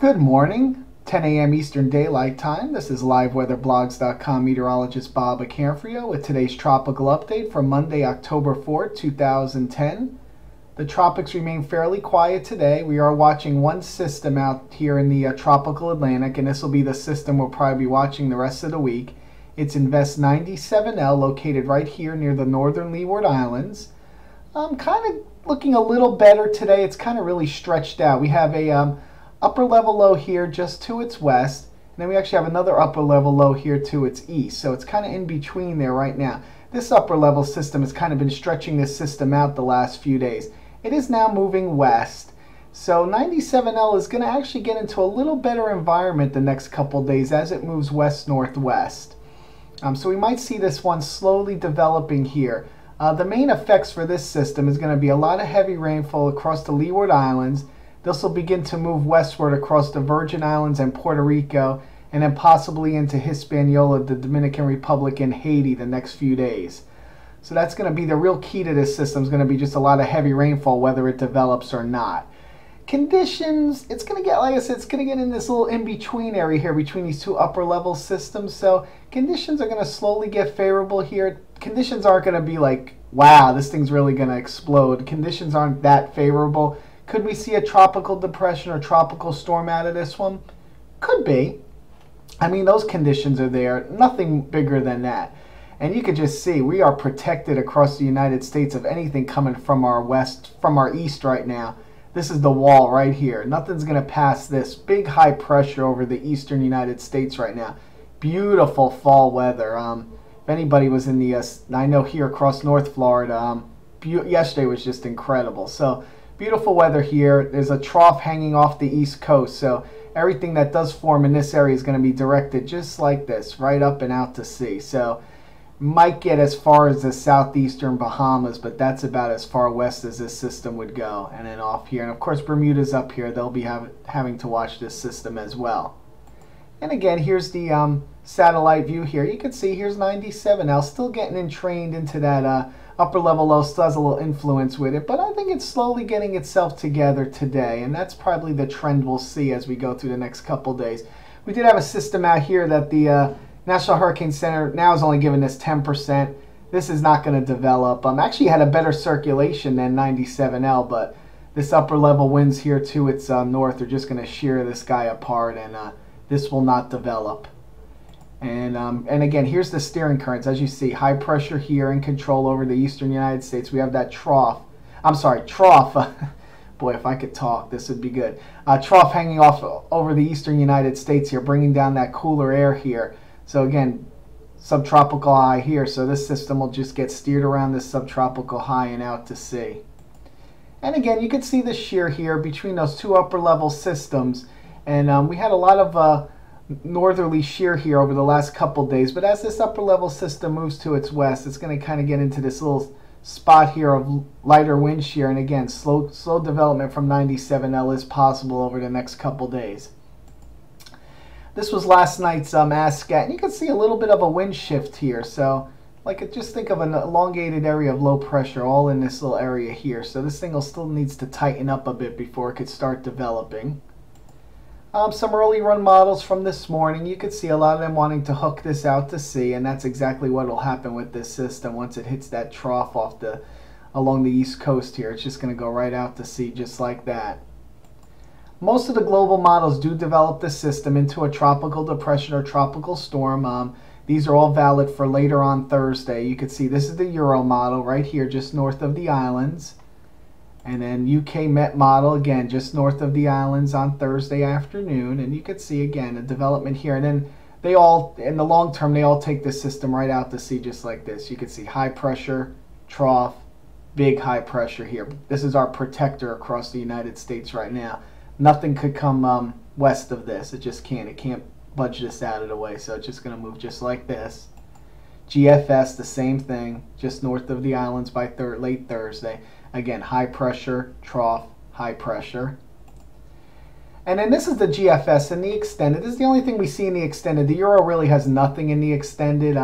Good morning, 10 a.m. Eastern Daylight Time. This is liveweatherblogs.com meteorologist Bob Acanfrio with today's tropical update for Monday, October 4th, 2010. The tropics remain fairly quiet today. We are watching one system out here in the tropical Atlantic, and this will be the system we'll probably be watching the rest of the week. It's Invest 97L, located right here near the northern Leeward Islands. Kind of looking a little better today. It's kind of really stretched out. We have a upper level low here just to its west, and then we actually have another upper level low here to its east, so it's kind of in between there right now. This upper level system has kind of been stretching this system out the last few days. It is now moving west, so 97L is going to actually get into a little better environment the next couple days as it moves west northwest. So we might see this one slowly developing here. The main effects for this system is going to be a lot of heavy rainfall across the Leeward Islands. This will begin to move westward across the Virgin Islands and Puerto Rico, and then possibly into Hispaniola, the Dominican Republic, and Haiti the next few days. So that's going to be the real key to this system. Is going to be just a lot of heavy rainfall, whether it develops or not. Conditions, it's going to get, like I said, it's going to get in this little in-between area here between these two upper level systems. So conditions are going to slowly get favorable here. Conditions aren't going to be like, wow, this thing's really going to explode. Conditions aren't that favorable. Could we see a tropical depression or tropical storm out of this one? Could be. I mean, those conditions are there. Nothing bigger than that. And you could just see we are protected across the United States of anything coming from our west, from our east right now. This is the wall right here. Nothing's going to pass this. Big high pressure over the eastern United States right now. Beautiful fall weather. If anybody was in the, I know here across North Florida, yesterday was just incredible. So beautiful weather here. There's a trough hanging off the east coast, so everything that does form in this area is going to be directed just like this, right up and out to sea. So might get as far as the southeastern Bahamas, but that's about as far west as this system would go, and then off here. And of course Bermuda's up here. They'll be having to watch this system as well. And again, here's the satellite view here. You can see here's 97L, still getting entrained into that upper level low, still has a little influence with it, but I think it's slowly getting itself together today, and that's probably the trend we'll see as we go through the next couple days. We did have a system out here that the National Hurricane Center now is only giving this 10%. This is not going to develop. Actually had a better circulation than 97L, but this upper level winds here to its north are just going to shear this guy apart, and this will not develop. And again, here's the steering currents. As you see, high pressure here in control over the eastern United States. We have that trough. Boy, if I could talk, this would be good. Trough hanging off over the eastern United States here, bringing down that cooler air here. So again, subtropical high here. So this system will just get steered around this subtropical high and out to sea. And again, you can see the shear here between those two upper level systems. And we had a lot of northerly shear here over the last couple days, but as this upper level system moves to its west, it's going to kind of get into this little spot here of lighter wind shear, and again, slow development from 97L is possible over the next couple days. This was last night's ASCAT, and you can see a little bit of a wind shift here. So just think of an elongated area of low pressure all in this little area here. So this thing still needs to tighten up a bit before it could start developing. Some early run models from this morning, you could see a lot of them wanting to hook this out to sea, and that's exactly what will happen with this system once it hits that trough along the east coast here. It's just going to go right out to sea just like that. Most of the global models do develop the system into a tropical depression or tropical storm. These are all valid for later on Thursday. You can see this is the Euro model right here just north of the islands. And then UK Met model, again, just north of the islands on Thursday afternoon. And you can see, again, a development here. And then they all, in the long term, they all take the system right out to sea just like this. You can see high pressure, trough, big high pressure here. This is our protector across the United States right now. Nothing could come west of this. It just can't. It can't budge this out of the way. So it's just going to move just like this. GFS, the same thing, just north of the islands by late Thursday. Again, high pressure, trough, high pressure. And then this is the GFS and the extended. This is the only thing we see in the extended. The Euro really has nothing in the extended.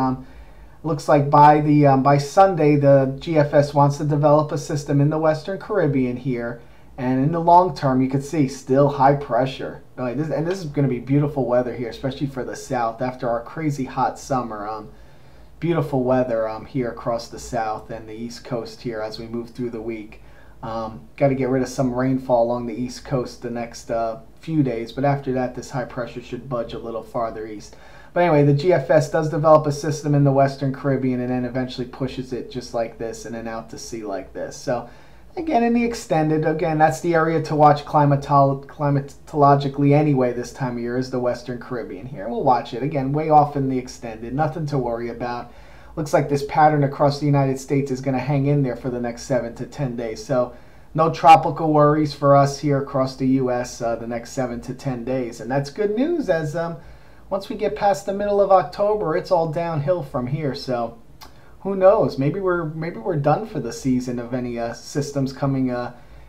Looks like by Sunday, the GFS wants to develop a system in the Western Caribbean here. And in the long term, you can see still high pressure. This is going to be beautiful weather here, especially for the south after our crazy hot summer. Beautiful weather here across the south and the east coast here as we move through the week. Got to get rid of some rainfall along the east coast the next few days, but after that this high pressure should budge a little farther east. But anyway, the GFS does develop a system in the Western Caribbean and then eventually pushes it just like this and then out to sea like this. So again, in the extended, again, that's the area to watch climatologically anyway this time of year is the Western Caribbean here. We'll watch it, again, way off in the extended. Nothing to worry about. Looks like this pattern across the United States is going to hang in there for the next 7 to 10 days. So no tropical worries for us here across the U.S. The next 7 to 10 days. And that's good news as once we get past the middle of October, it's all downhill from here. So who knows? Maybe we're done for the season of any systems coming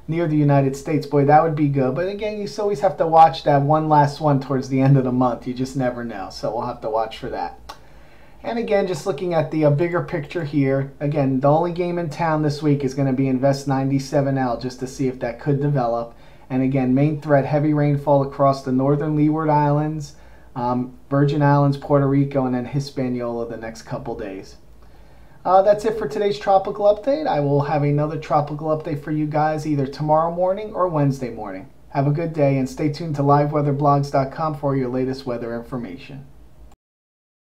near the United States. Boy, that would be good. But again, you always have to watch that one last one towards the end of the month. You just never know. So we'll have to watch for that. And again, just looking at the bigger picture here. Again, the only game in town this week is going to be Invest 97L just to see if that could develop. And again, main threat, heavy rainfall across the northern Leeward Islands, Virgin Islands, Puerto Rico, and then Hispaniola the next couple days. That's it for today's tropical update. I will have another tropical update for you guys either tomorrow morning or Wednesday morning. Have a good day and stay tuned to liveweatherblogs.com for your latest weather information.